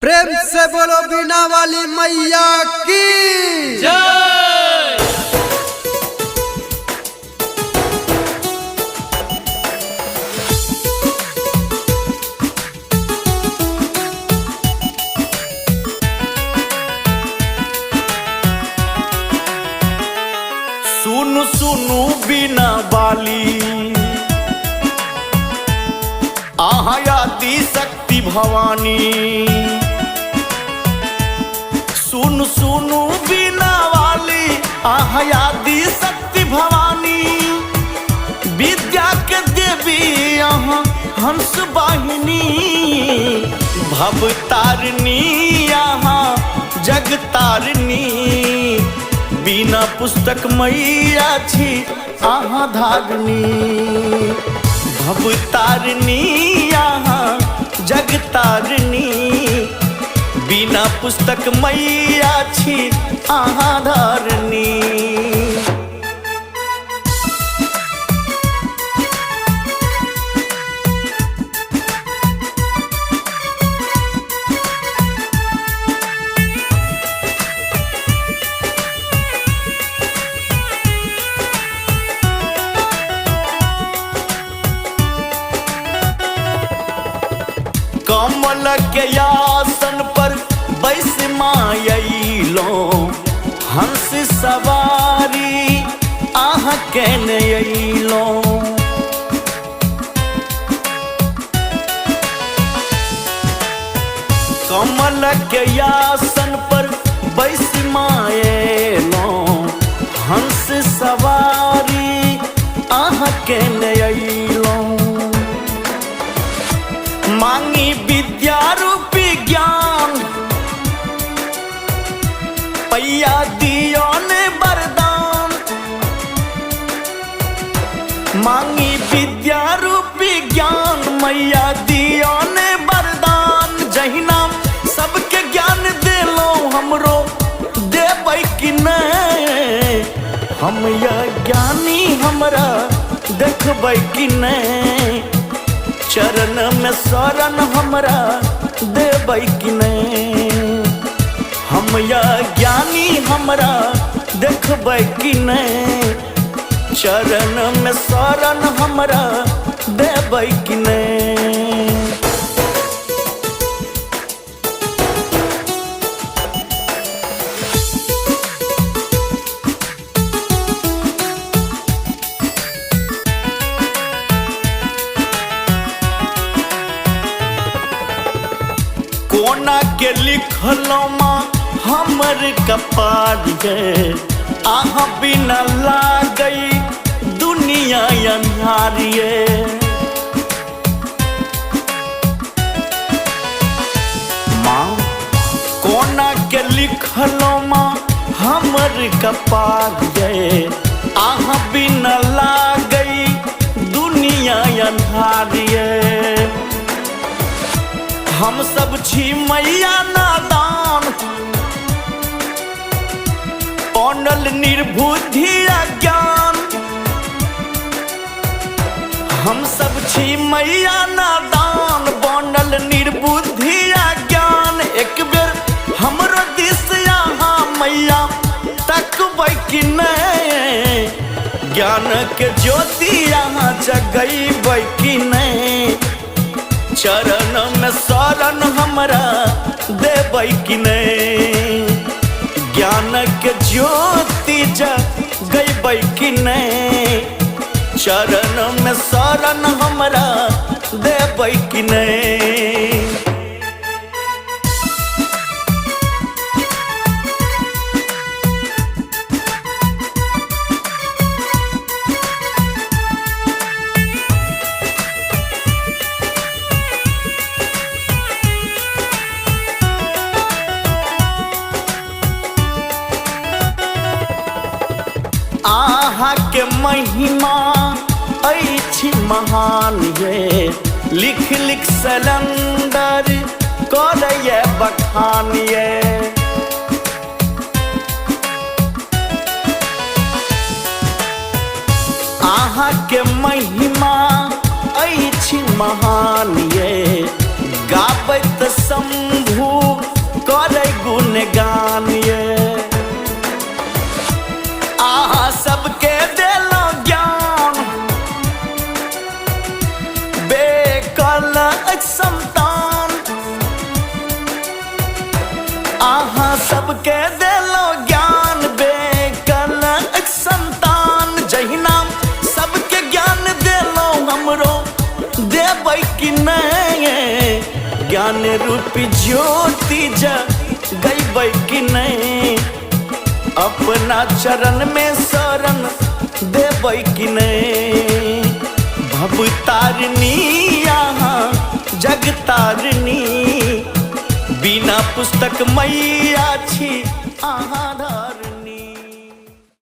प्रेम से बोलो बीना वाली मैया की जय। सुनु सुनु बीना वाली आहा आदि शक्ति भवानी। सुनु सुनु बीना वाली आहा आदि शक्ति भवानी। विद्या के देवी आहा हंस वाहिनी। भवतारिणी आहा जगतारिणी। बिना पुस्तक मैया छी आहा धारनी। भवतारिणी आहा जगतारिणी। बिना पुस्तक मैया छी आहा धारनी। कमल के आसन पर बैस मायलो। हंस सवारी आह केने अइलो। कमल के आसन पर बैस मायलो। हंस सवारी आह केने अइलो। मांगी विद्या रूपी ज्ञान पैया दियो ने वरदान। मांगी विद्या रूपी ज्ञान मैया दियो ने वरदान। जहिना सबके ज्ञान देलो हमरो देबै कि नहीं। हम या ज्ञानी हमरा देखबै कि नहीं। चरण में शरण हमरा देबै कि नहीं। हम या ज्ञानी हमरा देखबै कि नहीं। चरण में शरण हमरा देबै कि नहीं। कोना के लिखलो माँ हमर कपार है। आहा बिना लागई दुनिया अन्हारिए। माँ कोना के लिखलो माँ हमर कपार है। आहा बिना लागई दुनिया अन्हारिए। हम सब छी मैया नादान बनल निर्बुद्धि अज्ञान। हम सब छी मैया नादान बनल निर्बुद्धि अज्ञान। एक बेर हमरो दिस यहाँ मैया तकबै कि नहीं। ज्ञान के ज्योति यहाँ जगैबै कि नहीं। चरण में शरण हमरा देबै कि नहीं। ज्ञान के ज्योति जगैबै कि नहीं। चरण में शरण हमरा देबै कि नहीं। आहा के महिमा अछि महान ये। लिख लिख सिलेंडर करैये बखान ये। आहा के महिमा अछि महान ये। गाबैत शंभु करे गुणगान ये आहा सबके देलो ज्ञान बेकल संतान आहा सबके देलो ज्ञान बेकल संतान जहिना सबके ज्ञान देलो हमरो देबै कि नहीं ज्ञान रूपी ज्योति जगैबै कि नहीं अपना चरण में शरण देबै कि नहीं भवतारिणी यहाँ जगतारिणी बिना पुस्तक मैया छी आहा।